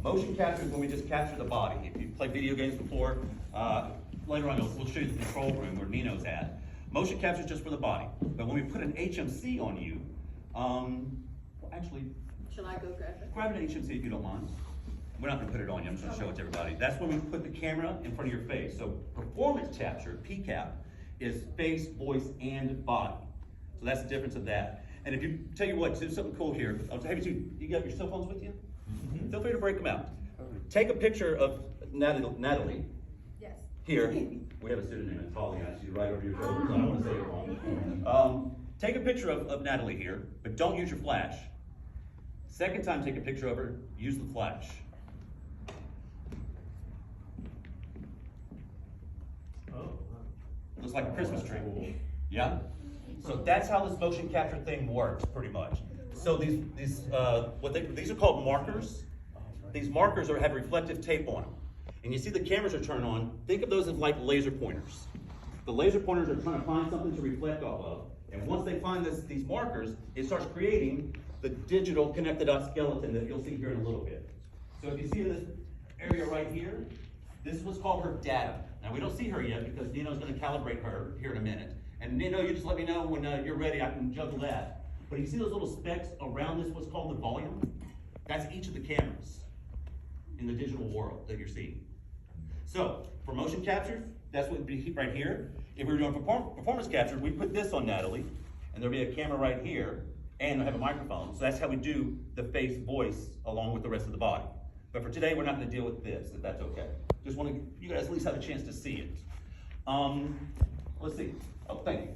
Motion capture is when we just capture the body. If you've played video games before, later on we'll show you the control room where Nino's at. Motion capture is just for the body. But when we put an HMC on you, well, actually, Shall I go grab it? grab an HMC if you don't mind. We're not going to put it on you, I'm just going to show it to everybody. That's when we put the camera in front of your face. So performance capture, PCAP, is face, voice, and body. So that's the difference of that. And if you, tell you what, do something cool here. I'll have you got your cell phones with you? Mm-hmm. Feel free to break them out. Take a picture of Natalie. Yes. Here. We have a pseudonym, it's Holly, I see right over your shoulder, so I don't want to say it wrong. Take a picture of Natalie here, but don't use your flash. Second time take a picture of her, use the flash. Looks like a Christmas tree. Yeah? So that's how this motion capture thing works, pretty much. So these are called markers. These markers have reflective tape on them. And you see the cameras are turned on. Think of those as like laser pointers. The laser pointers are trying to find something to reflect off of. And once they find these markers, it starts creating the digital connected dot skeleton that you'll see here in a little bit. So if you see this area right here, this is what's called her data. Now we don't see her yet because Nino's going to calibrate her here in a minute. And Nino, you just let me know when you're ready, I can juggle that. But you see those little specks around this, what's called the volume? That's each of the cameras in the digital world that you're seeing. So for motion capture, that's what would be right here. If we were doing performance capture, we put this on Natalie, and there'll be a camera right here, and I have a microphone. So that's how we do the face, voice, along with the rest of the body. But for today, we're not going to deal with this, if that's okay. Just want to, you guys at least have a chance to see it. Let's see. Oh, thank you.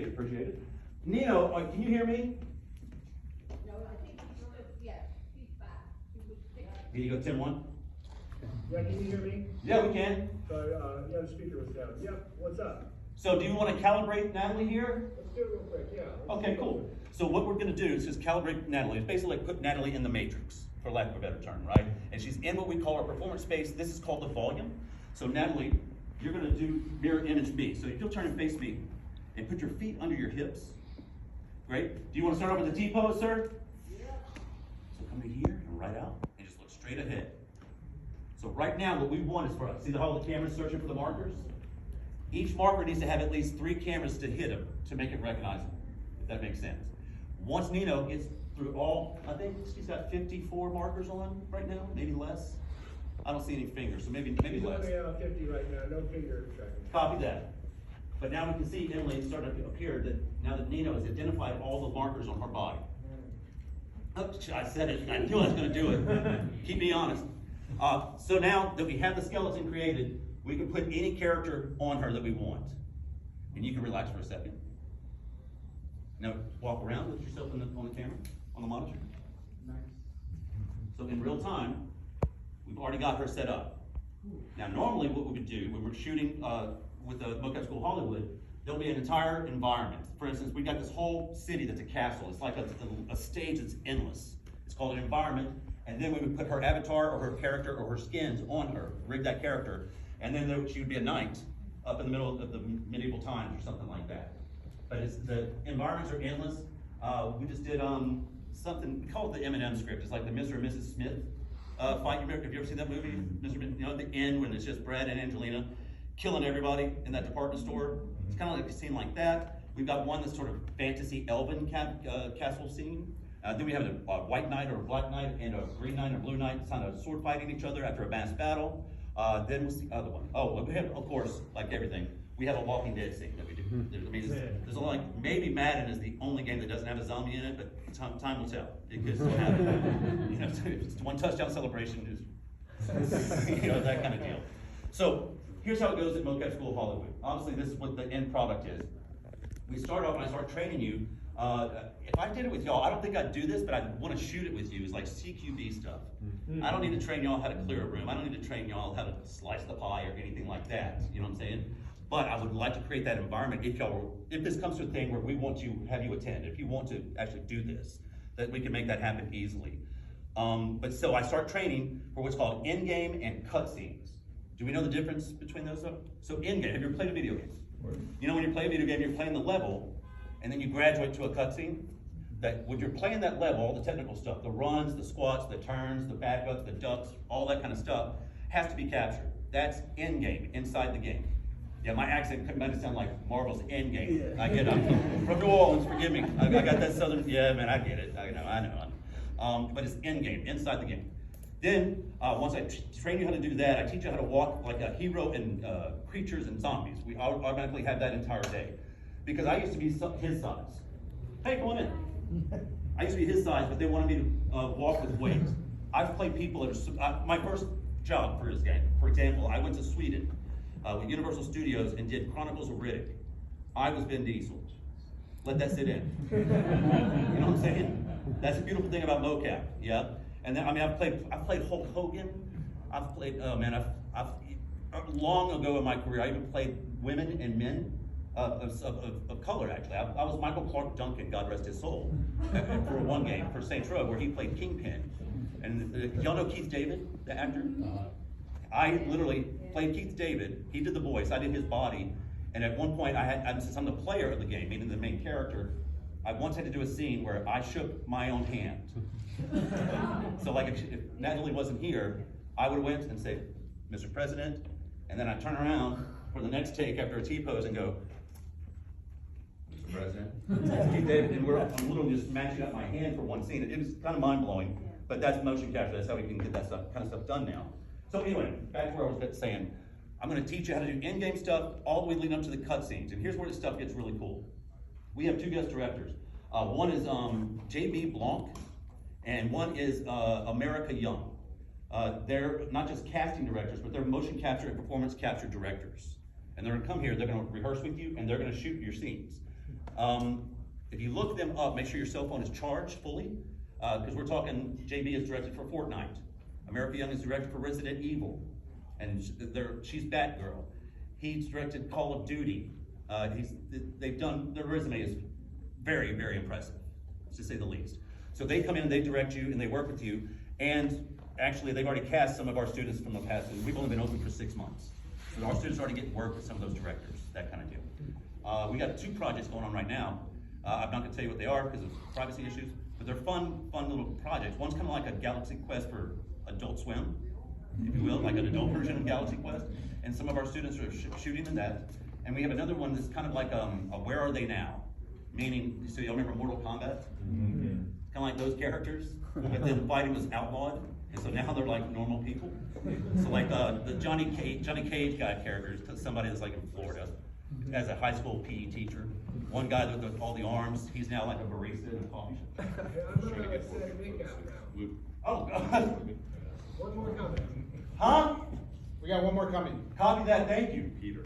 Appreciate it. Nino, can you hear me? No, I think yeah, he's back. Here you go, 10-1. Yeah, can you hear me? Yeah, we can. So, yeah, the speaker was down. Yeah, what's up? So do you want to calibrate Natalie here? Let's do it real quick, yeah. Okay, cool. So what we're going to do is just calibrate Natalie. It's basically like put Natalie in the matrix, for lack of a better term, right? And she's in what we call our performance space. This is called the volume. So Natalie, you're going to do mirror image me. So if you'll turn and face me and put your feet under your hips. Great. Do you want to start off with the T-pose, sir? Yeah. So come to here and right out and just look straight ahead. So right now what we want is for us, see how the camera's searching for the markers? Each marker needs to have at least 3 cameras to hit them to make it recognizable, if that makes sense. Once Nino gets through all, I think she's got 54 markers on right now, maybe less. I don't see any fingers, so maybe He's less. only out 50 right now, no finger tracking. Copy that. But now we can see Emily starting to appear that now that Nino has identified all the markers on her body. Oh, I said it, I knew I was going to do it. Keep me honest. So now that we have the skeleton created, we can put any character on her that we want. And you can relax for a second. Now walk around with yourself on the camera, on the monitor. Nice. So in real time, we've already got her set up. Now normally what we would do when we're shooting with the MoCap School Hollywood, there'll be an entire environment. For instance, we've got this whole city that's a castle. It's like a stage that's endless. It's called an environment. And then we would put her avatar or her character or her skins on her, rig that character. And then she would be a knight up in the middle of the medieval times or something like that. But the environments are endless. We just did something, we call it the M&M script. It's like the Mr. and Mrs. Smith fight. Have you ever seen that movie? You know, at the end when it's just Brad and Angelina killing everybody in that department store. It's kind of like a scene like that. We've got one that's sort of fantasy elven castle scene. Then we have a white knight or a black knight and a green knight or blue knight kind of sword fighting each other after a mass battle. Then what's the other one? Oh, we have, of course, like everything, we have a Walking Dead scene that we do. I mean, there's only maybe Madden is the only game that doesn't have a zombie in it, but time will tell. It could still happen. You know, it's one touchdown celebration, you know, that kind of deal. So here's how it goes at MoCap School Hollywood. Obviously, this is what the end product is. We start off when I start training you. If I did it with y'all, I don't think I'd do this, but I want to shoot it with you. It's like CQB stuff. I don't need to train y'all how to clear a room. I don't need to train y'all how to slice the pie or anything like that. You know what I'm saying? But I would like to create that environment if this comes to a thing where we want to have you attend, if you want to actually do this, that we can make that happen easily. But so I start training for what's called in-game and cutscenes. Do we know the difference between those? So in-game, have you ever played a video game? You know when you play a video game, you're playing the level, and then you graduate to a cutscene. that when you're playing that level, all the technical stuff, the runs, the squats, the turns, the backups, the ducks, all that kind of stuff has to be captured. That's in game, inside the game. Yeah, my accent might sound like Marvel's end game. I get it. I'm from New Orleans, forgive me. I got that southern, yeah, man, I get it. I know. But it's in game, inside the game. Then, once I train you how to do that, I teach you how to walk like a hero and creatures and zombies. We automatically have that entire day. Because I used to be his size. Hey, come on in. I used to be his size, but they wanted me to walk with weights. I've played people that are, my first job for his game, for example, I went to Sweden with Universal Studios and did Chronicles of Riddick. I was Vin Diesel. Let that sit in. You know what I'm saying? That's the beautiful thing about MoCap, yeah? And then, I mean, I've played Hulk Hogan. I've played, I've long ago in my career, I even played women and men of color, actually. I was Michael Clark Duncan, God rest his soul, for one game, for Saints Row, where he played Kingpin. And y'all know Keith David, the actor? I literally played Keith David. He did the voice, I did his body. And at one point, since I'm the player of the game, meaning the main character, I once had to do a scene where I shook my own hand. So like if Natalie wasn't here, I would have went and say, Mr. President, and then I'd turn around for the next take after a T-pose and go, Mr. President. Keith David, and I'm literally just matching up my hand for one scene. It was kind of mind-blowing, but that's motion capture. That's how we can get that kind of stuff done now. So anyway, back to where I was saying, I'm going to teach you how to do in-game stuff all the way leading up to the cutscenes. And here's where this stuff gets really cool. We have two guest directors. One is J.B. Blanc, and one is America Young. They're not just casting directors, but they're motion capture and performance capture directors. And they're going to come here, they're going to rehearse with you, and they're going to shoot your scenes. If you look them up, make sure your cell phone is charged fully, because we're talking, JB is directed for Fortnite. America Young is directed for Resident Evil, and she's Batgirl. He's directed Call of Duty. Their resume is very, very impressive, to say the least. So they come in and they direct you and they work with you, and actually they've already cast some of our students from the past, and we've only been open for 6 months. So our students are already getting work with some of those directors, that kind of deal. We got 2 projects going on right now. I'm not gonna tell you what they are because of privacy issues, but they're fun little projects. One's kind of like a Galaxy Quest for Adult Swim, if you will, like an adult version of Galaxy Quest. And some of our students are shooting in that. And we have another one that's kind of like a Where Are They Now? Meaning, so you remember Mortal Kombat? Mm-hmm. Kind of like those characters, but then fighting was outlawed. And so now they're like normal people. So like the Johnny Cage guy character is somebody that's like in Florida as a high school PE teacher. One guy with all the arms, he's now like a barista in a coffee shop. Hey, I'm gonna set Nick out now. Oh, God. One more comment. Huh? We got one more coming. Copy that, thank you, Peter.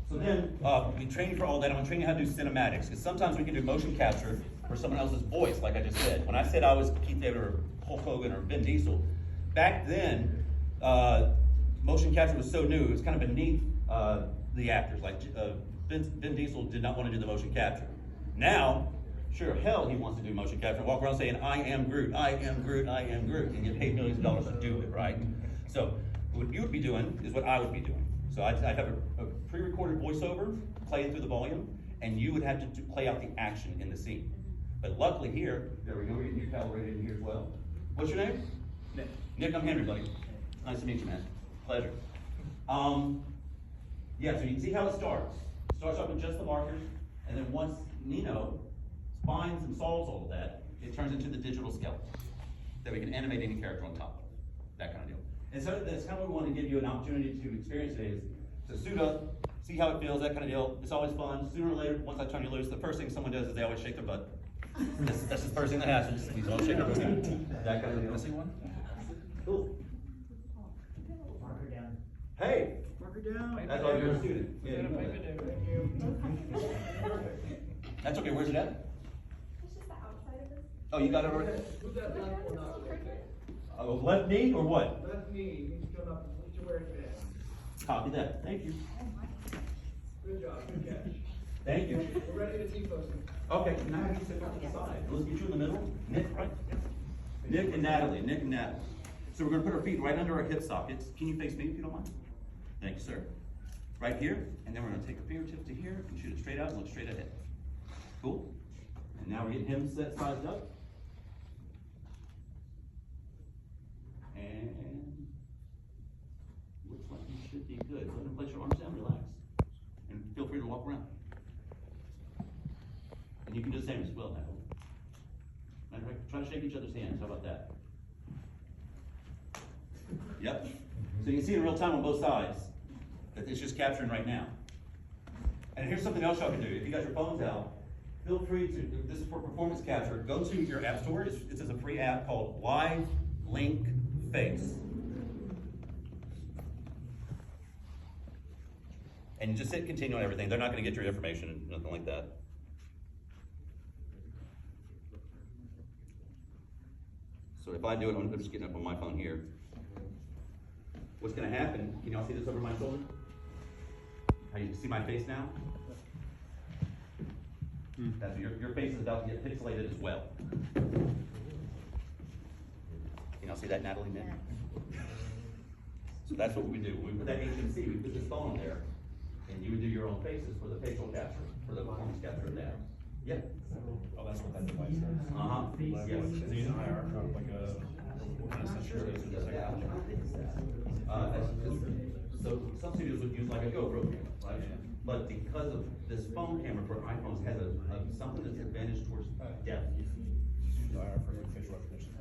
So then, we train you for all that. I'm gonna train you how to do cinematics, because sometimes we can do motion capture for someone else's voice, like I just said. When I said I was Keith David or Hulk Hogan or Vin Diesel, back then, motion capture was so new, it was kind of beneath the actors. Like Vin Diesel did not want to do the motion capture. Now, sure, hell, he wants to do motion capture. Walk around saying, I am Groot, I am Groot, I am Groot, and get paid millions of dollars to do it, right? So what you would be doing is what I would be doing. So I'd have a pre-recorded voiceover playing through the volume, and you would have to play out the action in the scene. But luckily here, there we go, we're getting calibrated in here as well. What's your name? Nick. Nick, I'm Henry, buddy. Nice to meet you, man. Pleasure. Yeah, so you can see how it starts. It starts off with just the markers, and then once Nino finds and solves all of that, it turns into the digital skeleton that we can animate any character on top of, that kind of deal. And so that's kind of what we want to give you an opportunity to experience today, is to suit up, see how it feels, that kind of deal. It's always fun. Sooner or later, once I turn you loose, the first thing someone does is they always shake their butt. That's the first thing that happens. You don't shake their butt. That kind of deal. See one? Cool. Marker down. Hey, Marker down. that's all you're a student. Yeah, you know that. Thank you. That's okay. Where's it at? It's just the outside of this. Oh, you got it already? Who's that left one up? Oh, left knee or what? Left knee, needs to come up and put your where it's at. Copy that. Thank you. Good job, good catch. Thank you. We're ready to T-post him. Okay, now you sit off to the side. Let's get you in the middle. Nick, right? Nick and Natalie. Nick and Natalie. So we're going to put our feet right under our hip sockets. Can you face me if you don't mind? Thank you, sir. Right here, and then we're going to take our fingertips to here and shoot it straight out and look straight ahead. Cool. And now we're getting him sized up. And looks like you should be good. Go ahead and place your arms down, relax. And feel free to walk around. And you can do the same as well now. Matter of fact, try to shake each other's hands. How about that? Yep. So you can see in real time on both sides that it's just capturing right now. And here's something else y'all can do. If you got your phones out, feel free to, this is for performance capture, go to your app store. It's a free app called Live Link Face. And you just hit continue on everything. They're not gonna get your information, nothing like that. So if I do it, I'm just getting up on my phone here. What's gonna happen, can y'all see this over my shoulder? How you can see my face now? That's, your face is about to get pixelated as well. Can y'all see that, Natalie? So that's what we do. When we put that HMC, we put this phone on there, and you would do your own faces for the facial capture, for the performance capture of that. Yeah. Oh, that's what that device does. Uh-huh. Yes. Is it using IR, like a, what kind of sensor is it? So some studios would use like a GoPro camera, right? But because of this phone camera for iPhones has something that's advantage towards depth. IR for like facial recognition.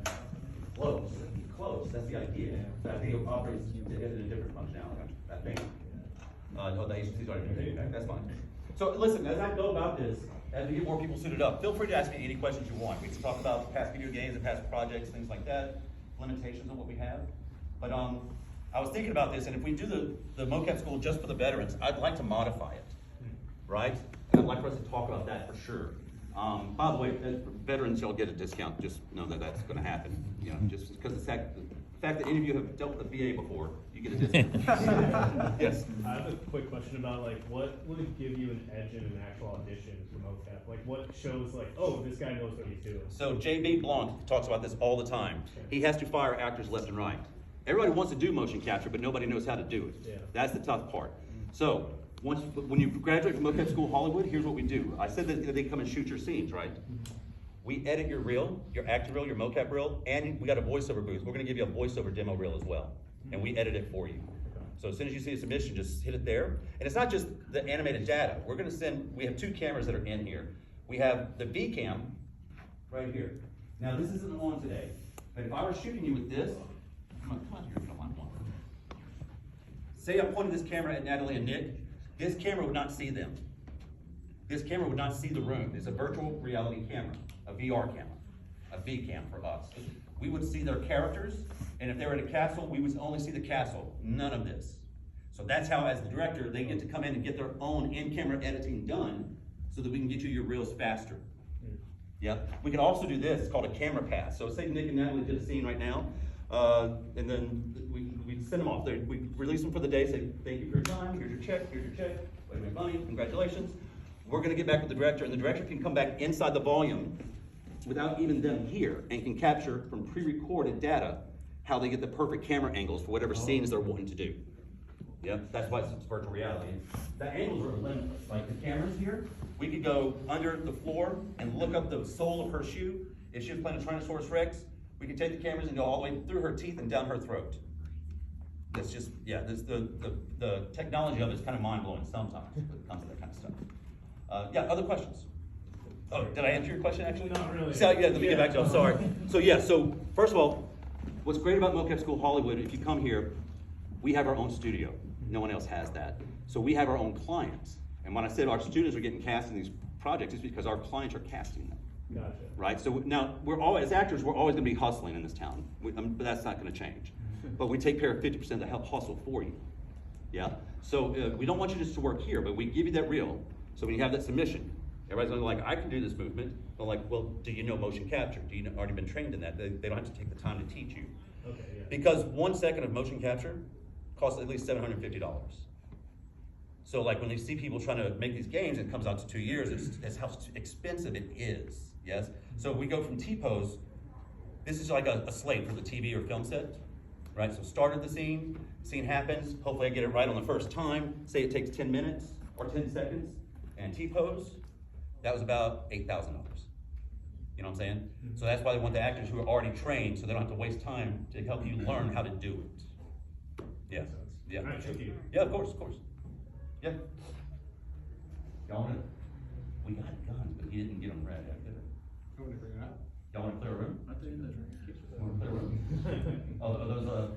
Close, that's the idea. That video operates in a different functionality, that thing. No, the agency's already doing it, that's fine. So listen, as I go about this, as we get more people suited up, feel free to ask me any questions you want. We can talk about past video games and past projects, things like that, limitations on what we have. But I was thinking about this, and if we do the MoCap school just for the veterans, I'd like to modify it, right? And I'd like for us to talk about that for sure. By the way, veterans, y'all get a discount. Just know that that's going to happen. You know, just because the fact that any of you have dealt with a VA before, you get a discount. Yes. I have a quick question about like what would it give you an edge in an actual audition for MoCap? Like what shows like, oh, this guy knows what he's doing. So JB Blanc talks about this all the time. He has to fire actors left and right. Everybody wants to do motion capture, but nobody knows how to do it. Yeah. That's the tough part. So when you graduate from MoCap School Hollywood, here's what we do. I said that they come and shoot your scenes, right? We edit your reel, your actor reel, your MoCap reel, and we got a voiceover booth. We're gonna give you a voiceover demo reel as well. And we edit it for you. So as soon as you see a submission, just hit it there. And it's not just the animated data. We're gonna we have 2 cameras that are in here. We have the V cam right here. Now this isn't on today, but if I were shooting you with this, come on here, come on. Say I'm pointing this camera at Natalie and Nick, this camera would not see them. This camera would not see the room. It's a virtual reality camera, a VR camera, a V cam for us. We would see their characters, and if they were in a castle, we would only see the castle, none of this. So that's how, as the director, they get to come in and get their own in-camera editing done so that we can get you your reels faster. Yeah, we can also do this, it's called a camera pass. So say Nick and Natalie did a scene right now, and then we send them off. We release them for the day, say, thank you for your time, here's your check, wait a minute, money, congratulations. We're gonna get back with the director, and the director can come back inside the volume without even them here, and can capture from pre-recorded data how they get the perfect camera angles for whatever scenes they're wanting to do. Yep, that's why it's virtual reality. The angles are limitless. Like the cameras here, we could go under the floor and look up the sole of her shoe. If she was playing a Tyrannosaurus Rex, we could take the cameras and go all the way through her teeth and down her throat. It's just, yeah, the technology of it is kind of mind-blowing sometimes when it comes to that kind of stuff. Yeah, other questions? Oh, did I answer your question actually? Not really. So, yeah, let me get back to it, I'm sorry. So yeah, so first of all, what's great about MoCap School Hollywood, if you come here, we have our own studio. No one else has that. So we have our own clients. And when I said our students are getting cast in these projects, it's because our clients are casting them. Gotcha. Right? So now, as actors, we're always gonna be hustling in this town, but that's not gonna change. But we take care of 50% of the hustle for you. Yeah? So we don't want you just to work here, but we give you that reel. So when you have that submission, everybody's gonna be like, I can do this movement. They're like, well, do you know motion capture? Do you already been trained in that? They don't have to take the time to teach you. Okay, yeah. Because 1 second of motion capture costs at least $750. So like when you see people trying to make these games, it comes out to 2 years, it's how expensive it is, yes? So we go from T-pose, this is like a slate for the TV or film set, right? So started the scene happens, hopefully I get it right on the first time, say it takes 10 minutes or 10 seconds, and T-pose, that was about $8,000. You know what I'm saying? So that's why they want the actors who are already trained, so they don't have to waste time to help you learn how to do it. Yeah, Makes sense. yeah. All right, thank you. Yeah, of course. Yeah. Y'all want it? We got guns, but he didn't get them ready. I'm gonna bring it out. Y'all wanna clear a room? I think that's. Wanna clear a room? Oh, are those,